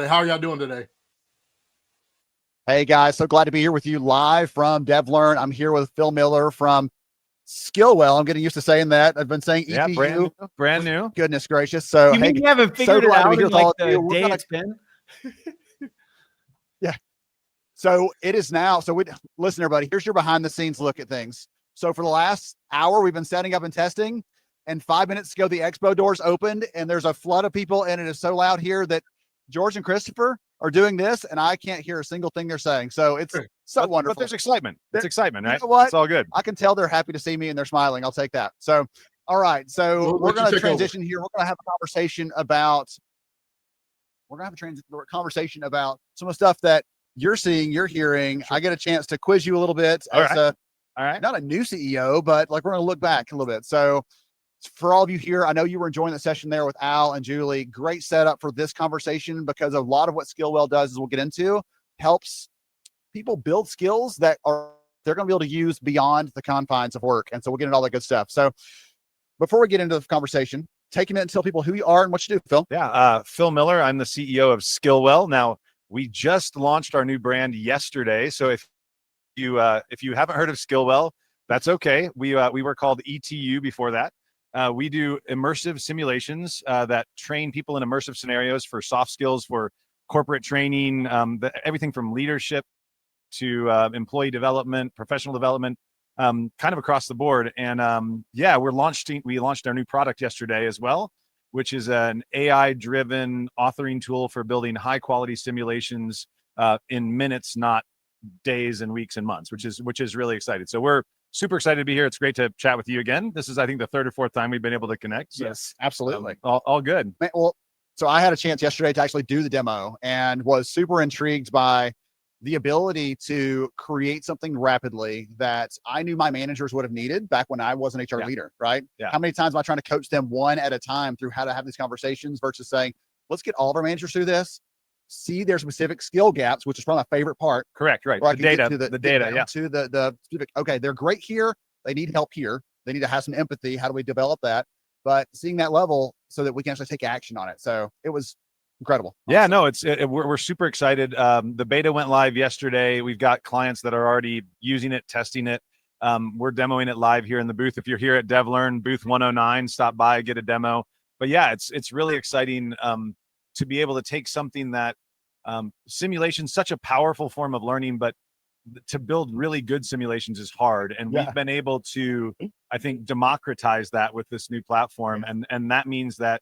How are y'all doing today? Hey guys, so glad to be here with you live from DevLearn. I'm here with Phill Miller from Skillwell. I'm getting used to saying that. I've been saying Yeah, ETU. brand new. Goodness gracious. So You hey, mean you haven't so figured it glad to out be here in with all like of you. the We're day gonna- it's been? yeah. So it is now. So listen, everybody, here's your behind the scenes look at things. So for the last hour, we've been setting up and testing, and 5 minutes ago, the expo doors opened and there's a flood of people, and it is so loud here that George and Christopher are doing this, and I can't hear a single thing they're saying. So it's so wonderful. But there's excitement. It's excitement, right? You know what? It's all good. I can tell they're happy to see me and they're smiling. I'll take that. So, all right. So we're going to transition here. We're going to have a conversation about. We're going to have a conversation about some of the stuff that you're seeing, you're hearing. Sure. I get a chance to quiz you a little bit as not a new CEO, but like we're going to look back a little bit. So for all of you here, I know you were enjoying the session there with Al and Julie. Great setup for this conversation, because a lot of what Skillwell does, as we'll get into, helps people build skills that they're going to be able to use beyond the confines of work. And so we'll get into all that good stuff. So before we get into the conversation, take a minute and tell people who you are and what you do, Phill. Yeah, Phill Miller. I'm the CEO of Skillwell. Now, we just launched our new brand yesterday. So if you haven't heard of Skillwell, that's okay. We were called ETU before that. We do immersive simulations that train people in immersive scenarios for soft skills, for corporate training, everything from leadership to employee development, professional development, kind of across the board. And we launched our new product yesterday as well, which is an AI-driven authoring tool for building high-quality simulations in minutes, not days and weeks and months, which is really exciting. So we're super excited to be here. It's great to chat with you again. This is, I think, the third or fourth time we've been able to connect. So, yes, absolutely. All good. Well, so I had a chance yesterday to actually do the demo and was super intrigued by the ability to create something rapidly that I knew my managers would have needed back when I was an HR leader, right? Yeah. How many times am I trying to coach them one at a time through how to have these conversations versus saying, let's get all of our managers through this, see their specific skill gaps, which is probably my favorite part. Correct, right. The data, yeah. To the specific, okay, they're great here. They need help here. They need to have some empathy. How do we develop that? But seeing that level so that we can actually take action on it. So it was incredible. Yeah, no, we're super excited. The beta went live yesterday. We've got clients that are already using it, testing it. We're demoing it live here in the booth. If you're here at DevLearn booth 109, stop by, get a demo. But yeah, it's really exciting to be able to take something that simulation, such a powerful form of learning, but to build really good simulations is hard. And we've been able to, I think, democratize that with this new platform. And that means that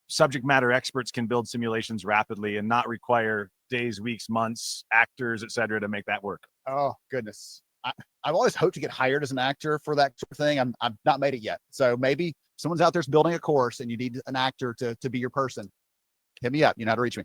subject matter experts can build simulations rapidly and not require days, weeks, months, actors, et cetera, to make that work. Oh, goodness. I've always hoped to get hired as an actor for that sort of thing. I've not made it yet. So maybe someone's out there's building a course and you need an actor to be your person. Hit me up. You know how to reach me.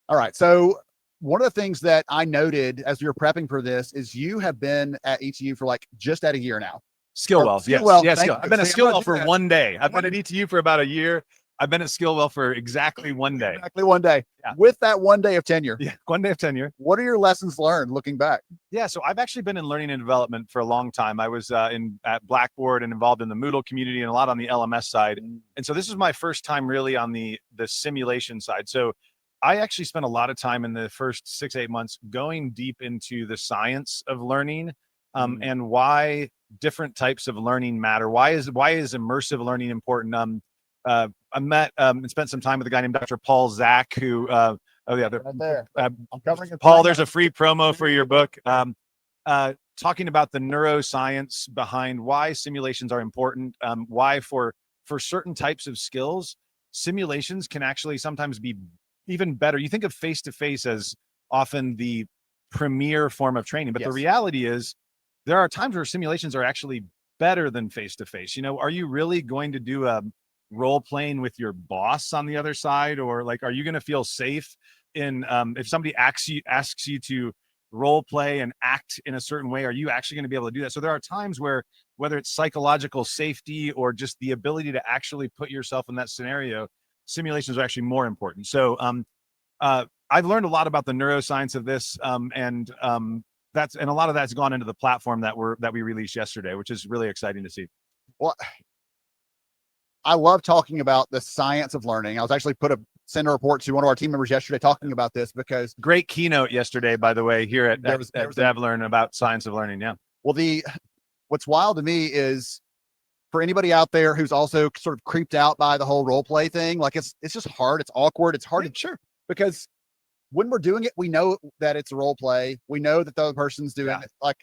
All right. So one of the things that I noted as we were prepping for this is you have been at ETU for like just at a year now. Skillwell. Skillwell. Yes. I've been at Skillwell for 1 day. I've been at ETU for about a year. I've been at Skillwell for exactly 1 day. Exactly 1 day. Yeah. With that 1 day of tenure. Yeah, 1 day of tenure. What are your lessons learned looking back? Yeah, so I've actually been in learning and development for a long time. I was at Blackboard and involved in the Moodle community and a lot on the LMS side. And so this is my first time really on the simulation side. So I actually spent a lot of time in the first 6-8 months going deep into the science of learning and why different types of learning matter. Why is immersive learning important? I met and spent some time with a guy named Dr. Paul Zach, who right there. I'm covering it. Paul, there's a free promo for your book. Talking about the neuroscience behind why simulations are important, why for certain types of skills, simulations can actually sometimes be even better. You think of face-to-face as often the premier form of training, but the reality is there are times where simulations are actually better than face-to-face. You know, are you really going to do a role playing with your boss on the other side? Or like, are you going to feel safe in, if somebody asks you to role play and act in a certain way, are you actually going to be able to do that? So there are times where, whether it's psychological safety or just the ability to actually put yourself in that scenario, simulations are actually more important. So I've learned a lot about the neuroscience of this, and a lot of that's gone into the platform that we released yesterday, which is really exciting to see. Well, I love talking about the science of learning. I was actually put a send a report to one of our team members yesterday talking about this, because great keynote yesterday, by the way, here at DevLearn about science of learning. Yeah. Well, what's wild to me is, for anybody out there who's also sort of creeped out by the whole role play thing, like it's just hard. It's awkward. It's hard sure. Because when we're doing it, we know that it's a role play. We know that the other person's doing it. Like,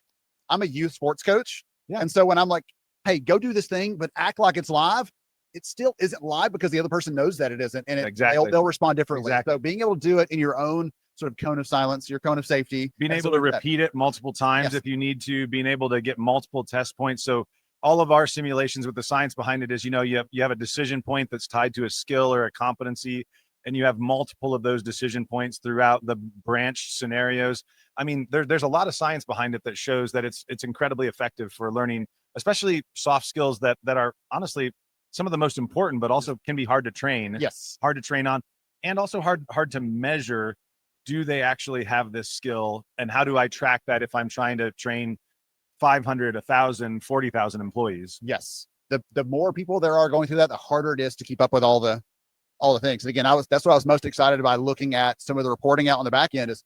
I'm a youth sports coach. Yeah. And so when I'm like, hey, go do this thing, but act like it's live, it still isn't live because the other person knows that it isn't. And they'll respond differently. Exactly. So being able to do it in your own sort of cone of silence, your cone of safety. Being able to repeat it multiple times if you need to, being able to get multiple test points. So all of our simulations, with the science behind it, is, you have a decision point that's tied to a skill or a competency, and you have multiple of those decision points throughout the branch scenarios. I mean, there's a lot of science behind it that shows that it's incredibly effective for learning, especially soft skills that are honestly some of the most important, but also can be hard to train. Yes. Hard to train on, and also hard to measure. Do they actually have this skill? And how do I track that if I'm trying to train 500, 1,000, 40,000 employees? Yes. The more people there are going through that, the harder it is to keep up with all the things. And again, that's what I was most excited about looking at some of the reporting out on the back end. Is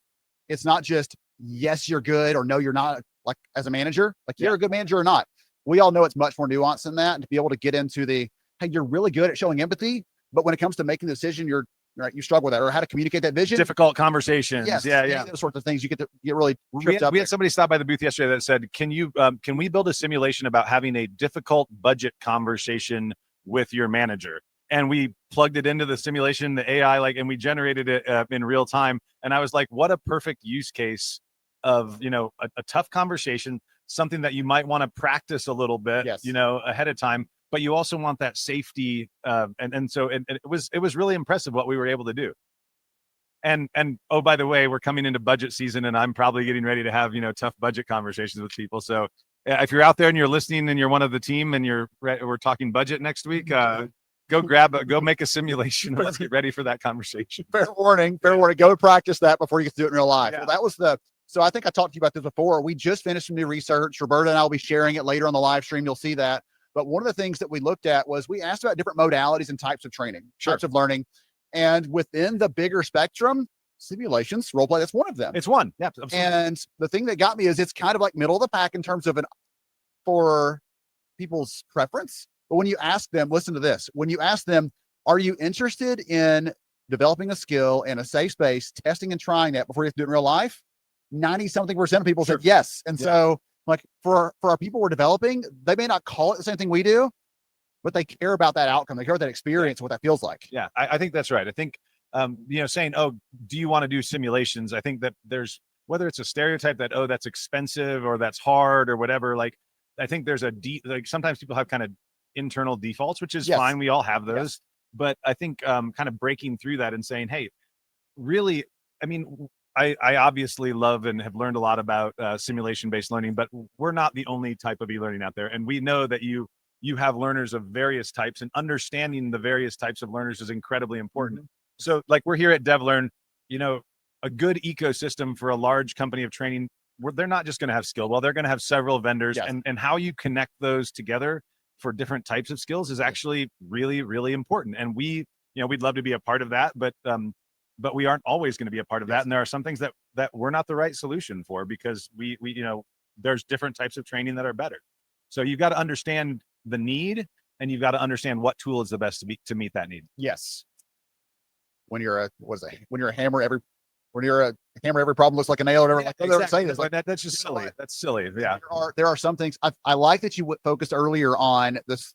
it's not just yes, you're good, or no, you're not. Like, as a manager, like you're a good manager or not. We all know it's much more nuanced than that. And to be able to get into hey, you're really good at showing empathy, but when it comes to making the decision, you struggle with that, or how to communicate that vision. Difficult conversations. Yes, yeah. Those sorts of things you get really tripped up. We had somebody stop by the booth yesterday that said, can we build a simulation about having a difficult budget conversation with your manager? And we plugged it into the simulation, the AI, and we generated it in real time. And I was like, what a perfect use case of, a tough conversation, something that you might want to practice a little bit, ahead of time, but you also want that safety. So it was really impressive what we were able to do. And oh, by the way, we're coming into budget season, and I'm probably getting ready to have, tough budget conversations with people. So if you're out there and you're listening and you're one of the team and we're talking budget next week, go make a simulation and let's get ready for that conversation. Fair warning. Go practice that before you get to do it in real life. Yeah. Well, so I think I talked to you about this before. We just finished some new research. Roberta and I will be sharing it later on the live stream. You'll see that. But one of the things that we looked at was we asked about different modalities and types of training, types of learning. And within the bigger spectrum, simulations, role play, that's one of them. It's one. Yeah. Absolutely. And the thing that got me is it's kind of like middle of the pack in terms of for people's preference. But when you ask them, listen to this, when you ask them, are you interested in developing a skill in a safe space, testing and trying that before you have to do it in real life? 90-something% of people said yes. And so, like, for our people we're developing, they may not call it the same thing we do, but they care about that outcome. They care about that experience, what that feels like. Yeah, I think that's right. I think, saying, oh, do you want to do simulations? I think that there's, whether it's a stereotype that, oh, that's expensive or that's hard or whatever, like, I think there's sometimes people have kind of internal defaults, which is fine. We all have those. Yes. But I think kind of breaking through that and saying, hey, really, I mean, I obviously love and have learned a lot about simulation-based learning, but we're not the only type of e-learning out there. And we know that you have learners of various types, and understanding the various types of learners is incredibly important. Mm-hmm. So like we're here at DevLearn, a good ecosystem for a large company of training, they're not just going to have Skillwell, they're going to have several vendors, and how you connect those together for different types of skills is actually really, really important. And we'd love to be a part of that, but we aren't always going to be a part of that. And there are some things that we're not the right solution for, because we there's different types of training that are better. So you've got to understand the need, and you've got to understand what tool is the best to meet that need. Yes. When you're a hammer, every problem looks like a nail, or whatever. Exactly. That's just silly. That's silly. Yeah. There are some things I like that you focused earlier on this.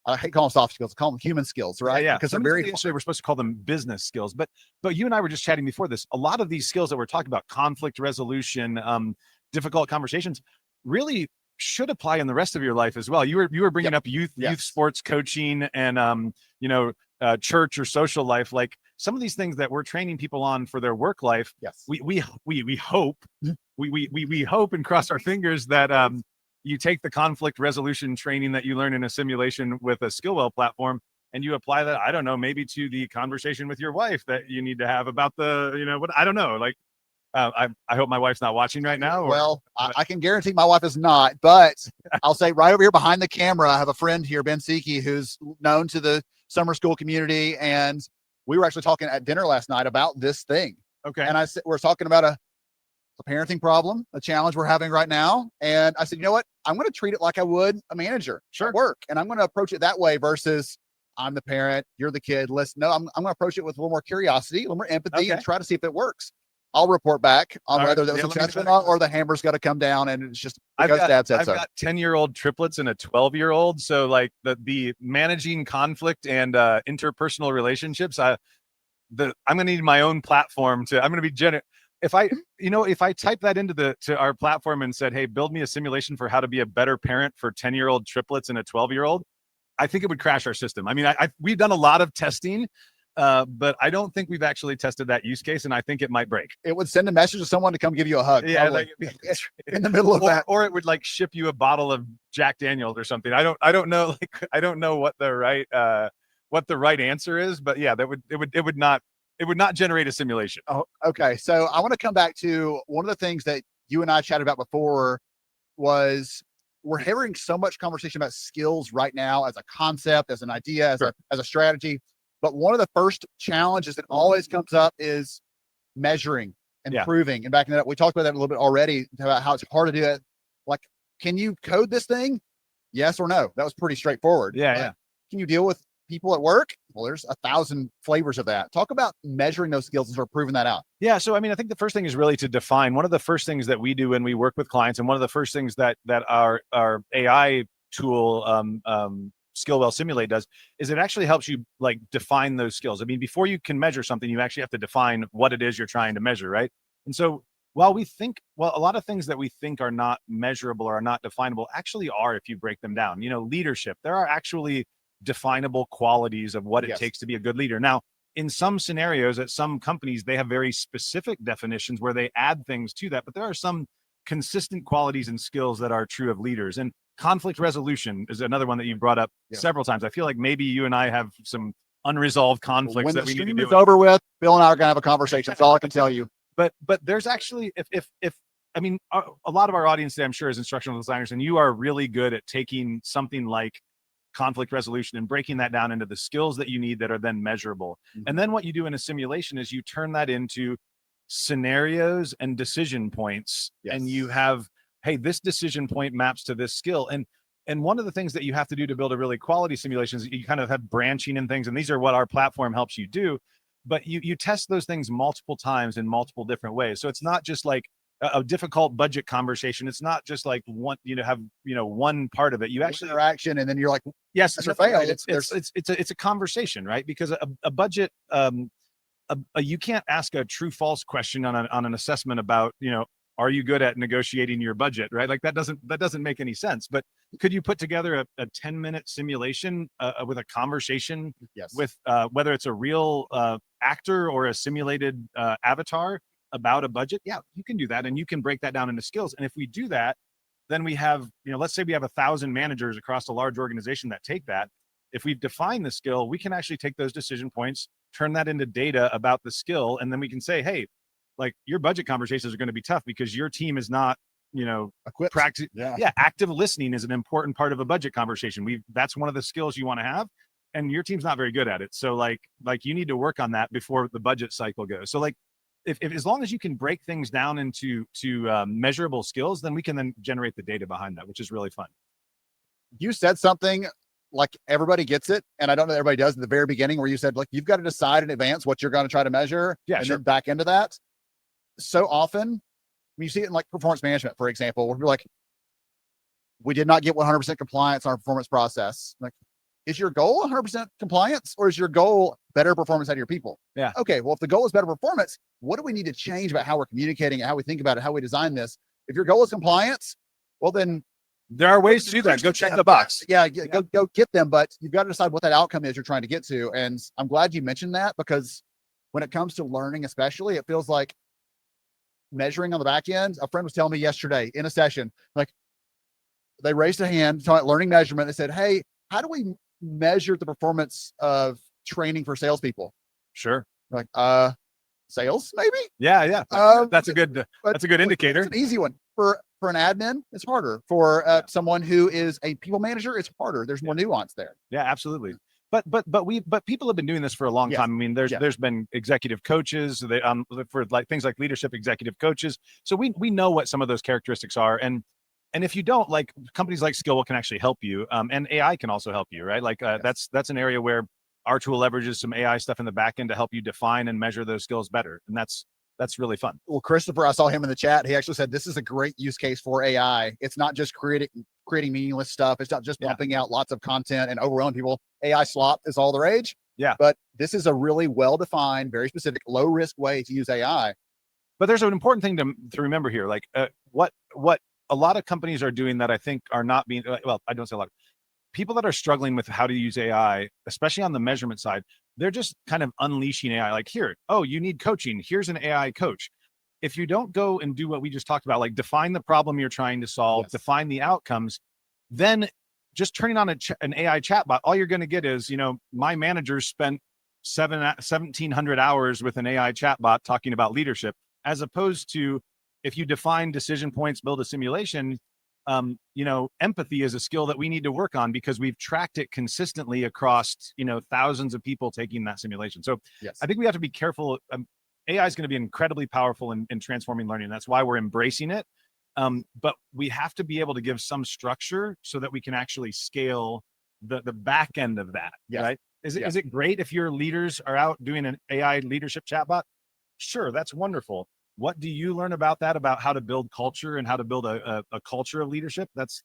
I hate calling them soft skills, call them human skills, right? Yeah. Because we're supposed to call them business skills. But you and I were just chatting before this. A lot of these skills that we're talking about, conflict resolution, difficult conversations, really should apply in the rest of your life as well. You were bringing up youth sports coaching and church or social life. Like some of these things that we're training people on for their work life. Yes. We hope we hope and cross our fingers that you take the conflict resolution training that you learn in a simulation with a Skillwell platform, and you apply that, I don't know, maybe to the conversation with your wife that you need to have about what, I don't know. Like, I hope my wife's not watching right now. Well, I can guarantee my wife is not, but I'll say right over here behind the camera, I have a friend here, Ben Seeke, who's known to the summer school community. And we were actually talking at dinner last night about this thing. Okay. And I said, we're talking about a parenting problem, a challenge we're having right now. And I said, you know what? I'm going to treat it like I would a manager at work. And I'm going to approach it that way versus I'm the parent, you're the kid. Listen, no, I'm going to approach it with a little more curiosity, a little more empathy, and try to see if it works. I'll report back on whether that was successful or not, or the hammer's got to come down and it's just because dad said so. I've got 10-year-old triplets and a 12-year-old. So like the managing conflict and interpersonal relationships, I'm going to need my own platform I'm going to be if I type that into our platform and said, hey, build me a simulation for how to be a better parent for 10-year-old triplets and a 12-year-old, I think it would crash our system. I mean, we've done a lot of testing, but I don't think we've actually tested that use case, and I think it might break. It would send a message to someone to come give you a hug. Yeah, in the middle of that, or it would like ship you a bottle of Jack Daniels or something. I don't know. Like, I don't know what the right answer is, but yeah, it would not generate a simulation. Oh, okay. So I want to come back to one of the things that you and I chatted about before was we're hearing so much conversation about skills right now as a concept, as an idea, as a strategy. But one of the first challenges that always comes up is measuring and proving and backing it up. We talked about that a little bit already, about how it's hard to do it. Like, can you code this thing? Yes or no? That was pretty straightforward. Yeah. Can you deal with people at work? Well, there's 1,000 flavors of that. Talk about measuring those skills and sort of proving that out. Yeah. So, I mean, I think the first thing is really to define. One of the first things that we do when we work with clients, and one of the first things that our AI tool, Skillwell Simulate does, is it actually helps you like define those skills. I mean, before you can measure something, you actually have to define what it is you're trying to measure, right? And so while a lot of things that we think are not measurable or are not definable actually are if you break them down. Leadership, there are actually definable qualities of what it takes to be a good leader. Now, in some scenarios at some companies, they have very specific definitions where they add things to that, but there are some consistent qualities and skills that are true of leaders. And conflict resolution is another one that you brought up several times. I feel like maybe you and I have some unresolved conflicts that we need to do. When the stream is over with, Phill and I are going to have a conversation. That's all I can tell you. But there's actually, if I mean, a lot of our audience today, I'm sure, is instructional designers, and you are really good at taking something like conflict resolution and breaking that down into the skills that you need that are then measurable. And then what you do in a simulation is you turn that into scenarios and decision points, and you have, hey, this decision point maps to this skill. And one of the things that you have to do to build a really quality simulation is you kind of have branching and things, and these are what our platform helps you do. But you test those things multiple times in multiple different ways. So it's not just like a difficult budget conversation. It's not just like one part of it. You actually interaction, and then you're like, yes, it's a fail. It's a conversation, right? Because a budget, you can't ask a true false question on an assessment about, are you good at negotiating your budget, right? Like that doesn't make any sense. But could you put together a 10-minute simulation with a conversation with whether it's a real actor or a simulated avatar about a budget? Yeah, you can do that, and you can break that down into skills. And if we do that, then we have, let's say we have 1,000 managers across a large organization that take that. If we've defined the skill, we can actually take those decision points, turn that into data about the skill, and then we can say, hey, like your budget conversations are going to be tough because your team is not, practice. Active listening is an important part of a budget conversation. That's one of the skills you want to have, and your team's not very good at it. So like you need to work on that before the budget cycle goes. So like, if as long as you can break things down into measurable skills, then we can then generate the data behind that, which is really fun. You said something like everybody gets it, and I don't know that everybody does, in the very beginning, where you said like you've got to decide in advance what you're going to try to measure, then back into that. So often, when you see it in like performance management, for example, where we're like, we did not get 100% compliance on our performance process. Like, is your goal 100% compliance, or is your goal better performance out of your people? Yeah. Okay. Well, if the goal is better performance, what do we need to change about how we're communicating and how we think about it, how we design this? If your goal is compliance, well, then there are ways to do that. Go check the box. Go get them. But you've got to decide what that outcome is you're trying to get to. And I'm glad you mentioned that, because when it comes to learning, especially, it feels like measuring on the back end. A friend was telling me yesterday in a session, like they raised a hand talking about learning measurement. They said, hey, how do we measure the performance of training for salespeople? Sure. Like, sales, maybe? Yeah. That's a good indicator. It's an easy one. For an admin, it's harder. For someone who is a people manager, it's harder. There's more nuance there. Yeah, absolutely. But people have been doing this for a long time. I mean, there's been executive coaches for like things like leadership executive coaches. So we know what some of those characteristics are. And if you don't, like, companies like Skillwell can actually help you. And AI can also help you, right? Like that's an area where our tool leverages some AI stuff in the back end to help you define and measure those skills better. And that's really fun. Well, Christopher, I saw him in the chat. He actually said this is a great use case for AI. It's not just creating meaningless stuff. It's not just pumping out lots of content and overwhelming people. AI slop is all the rage. Yeah. But this is a really well-defined, very specific, low-risk way to use AI. But there's an important thing to remember here. Like what a lot of companies are doing that I think are not being, well, I don't say a lot. People that are struggling with how to use AI, especially on the measurement side, they're just kind of unleashing AI. Like, here, oh, you need coaching. Here's an AI coach. If you don't go and do what we just talked about, like define the problem you're trying to solve, define the outcomes, then just turning on an AI chatbot, all you're going to get is, my manager spent 1,700 hours with an AI chatbot talking about leadership, as opposed to if you define decision points, build a simulation. Empathy is a skill that we need to work on because we've tracked it consistently across, thousands of people taking that simulation. So I think we have to be careful. AI is going to be incredibly powerful in transforming learning. That's why we're embracing it. But we have to be able to give some structure so that we can actually scale the back end of that, right? Is it great if your leaders are out doing an AI leadership chatbot? Sure, that's wonderful. What do you learn about that, about how to build culture and how to build a culture of leadership? That's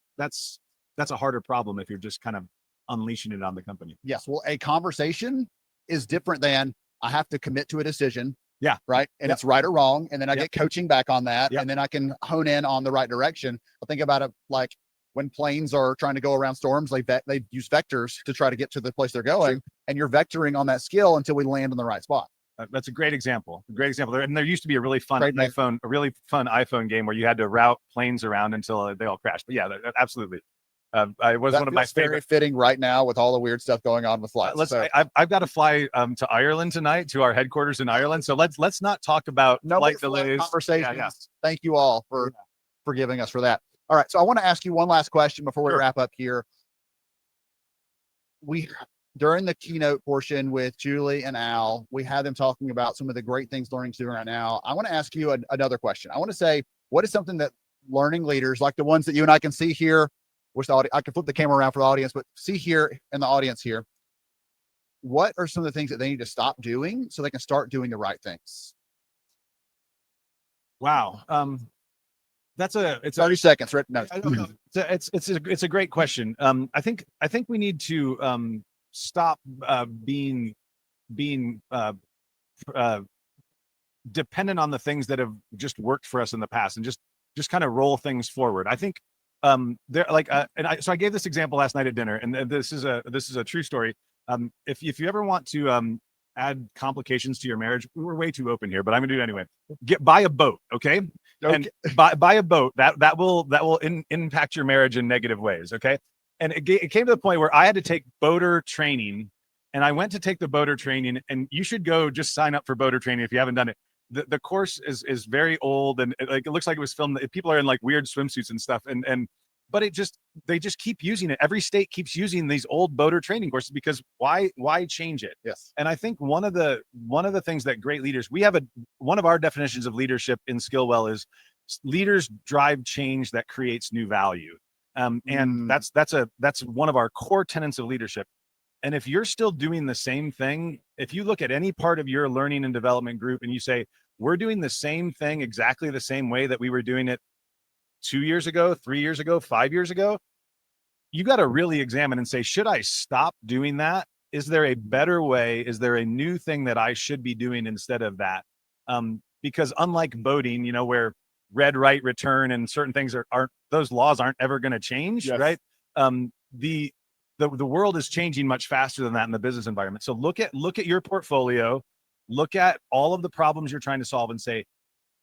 a harder problem if you're just kind of unleashing it on the company. Yes. Well, a conversation is different than I have to commit to a decision. Yeah. Right. And it's right or wrong. And then I get coaching back on that. And then I can hone in on the right direction. I think about it like when planes are trying to go around storms, they use vectors to try to get to the place they're going. And you're vectoring on that skill until we land in the right spot. That's a great example. And there used to be a really fun iPhone game where you had to route planes around until they all crashed. But yeah, absolutely. I was one of my favorite. Very fitting right now with all the weird stuff going on with flights. I've got to fly to Ireland tonight, to our headquarters in Ireland. So let's not talk about flight delays. Conversations. Yeah. Thank you all for forgiving us for that. All right. So I want to ask you one last question before we wrap up here. During the keynote portion with Julie and Al, we had them talking about some of the great things learning's doing right now. I want to ask you another question. I want to say, what is something that learning leaders, like the ones that you and I can see here, I can flip the camera around for the audience, but see here in the audience here, what are some of the things that they need to stop doing so they can start doing the right things? Wow. It's 30 seconds, right? No. It's a great question. I think we need to stop being dependent on the things that have just worked for us in the past and just kind of roll things forward. I think so I gave this example last night at dinner, and this is a true story. If you ever want to add complications to your marriage, we're way too open here, but I'm gonna do it anyway. Buy a boat, okay? And buy a boat that will impact your marriage in negative ways, okay? And it came to the point where I had to take boater training, and I went to take the boater training, and you should go just sign up for boater training if you haven't done it. The course is very old, and it looks like it was filmed. People are in like weird swimsuits and stuff, but they just keep using it. Every state keeps using these old boater training courses because why change it? Yes. And I think one of the things that great leaders, one of our definitions of leadership in Skillwell is leaders drive change that creates new value. And that's one of our core tenets of leadership. And if you're still doing the same thing, if you look at any part of your learning and development group and you say, we're doing the same thing exactly the same way that we were doing it 2 years ago, 3 years ago, 5 years ago, you got to really examine and say, should I stop doing that? Is there a better way? Is there a new thing that I should be doing instead of that? Because unlike boating, where read, write, return, and certain things aren't those laws aren't ever going to change, right? The world is changing much faster than that in the business environment. So look at your portfolio, look at all of the problems you're trying to solve, and say,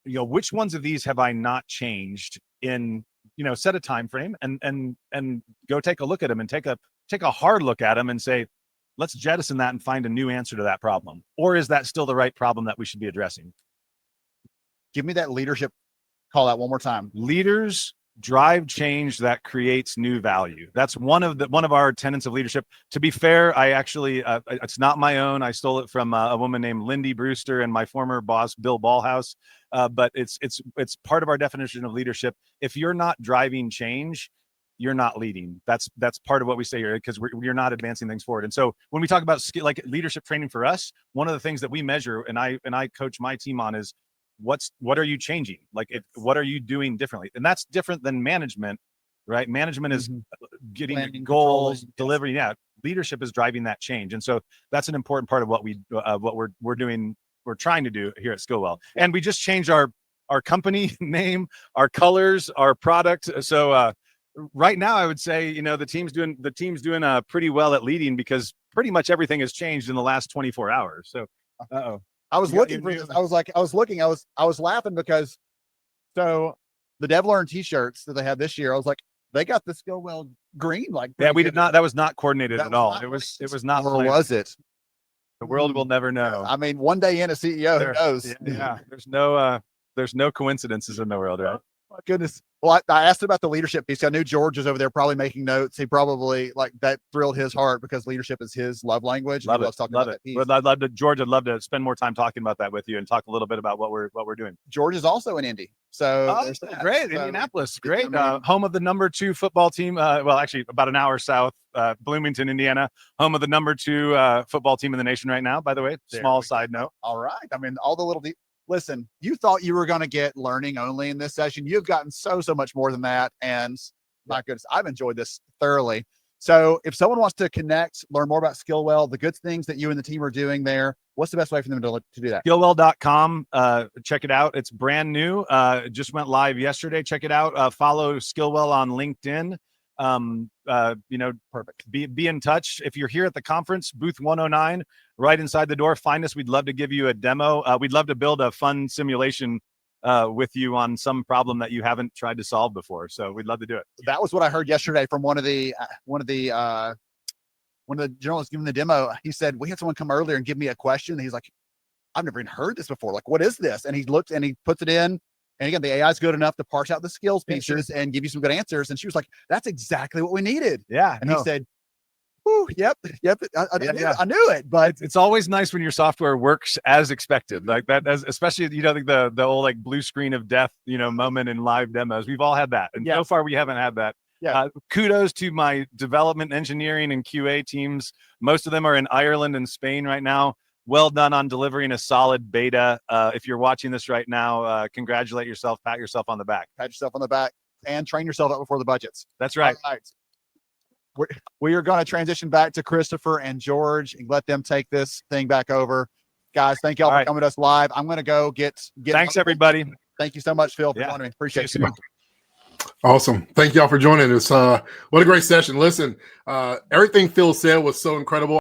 which ones of these have I not changed in, set a time frame and go take a look at them and take a hard look at them and say, let's jettison that and find a new answer to that problem. Or is that still the right problem that we should be addressing? Give me that leadership call out one more time. Leaders drive change that creates new value. That's one of our tenets of leadership. To be fair, I actually it's not my own. I stole it from a woman named Lindy Brewster and my former boss Bill Ballhouse. But it's part of our definition of leadership. If you're not driving change, you're not leading. That's part of what we say here, because you're not advancing things forward. And so when we talk about like leadership training for us, one of the things that we measure and I coach my team on is what are you changing? Like, what are you doing differently? And that's different than management, right? Management is getting planning, goals, delivering. Yeah, leadership is driving that change, and so that's an important part of what we're doing. We're trying to do here at Skillwell, and we just changed our company name, our colors, our product. So right now, I would say the team's doing pretty well at leading, because pretty much everything has changed in the last 24 hours. So, I was looking for this. I was laughing because so the DevLearn t-shirts that they had this year, I was like, they got the Skillwell green. Like, yeah, we did not. That was not coordinated at all. It was not. Or was it? The world will never know. I mean, one day in a CEO, who knows? Yeah, there's no coincidences in the world, right? My goodness. Well, I asked about the leadership piece. I knew George was over there probably making notes. He probably that thrilled his heart, because leadership is his love language. Love it. Love it. I'd love to, George. I'd love to spend more time talking about that with you and talk a little bit about what we're doing. George is also in Indy, so great. So, Indianapolis, great. Home of the #2 football team. Well, actually, about an hour south, Bloomington, Indiana. Home of the #2 football team in the nation right now. By the way, small side note. All right. I mean, all the little. Listen, you thought you were going to get learning only in this session. You've gotten so much more than that. And my goodness, I've enjoyed this thoroughly. So if someone wants to connect, learn more about Skillwell, the good things that you and the team are doing there, what's the best way for them to do that? Skillwell.com. Check it out. It's brand new. Just went live yesterday. Check it out. Follow Skillwell on LinkedIn. Perfect. Be in touch. If you're here at the conference, booth 109, right inside the door, find us. We'd love to give you a demo. We'd love to build a fun simulation with you on some problem that you haven't tried to solve before. So we'd love to do it. That was what I heard yesterday from one of the journalists giving the demo. He said, we had someone come earlier and give me a question. And he's like, I've never even heard this before. Like, what is this? And he looked and he puts it in. And again, the AI is good enough to parse out the skills pieces and give you some good answers. And she was like, that's exactly what we needed. Yeah. And he said, yep. I knew it, but it's always nice when your software works as expected, like that, especially, the old like blue screen of death, moment in live demos. We've all had that. And so far we haven't had that. Yeah. Kudos to my development, engineering, and QA teams. Most of them are in Ireland and Spain right now. Well done on delivering a solid beta. If you're watching this right now, congratulate yourself, pat yourself on the back. Pat yourself on the back and train yourself up before the budgets. That's right. All right. We are going to transition back to Christopher and George and let them take this thing back over. Guys, thank y'all for coming to us live. I'm going to go get Thanks, everybody. Thank you so much, Phill, for joining me. Appreciate you. Awesome. Thank y'all for joining us. What a great session. Listen, everything Phill said was so incredible.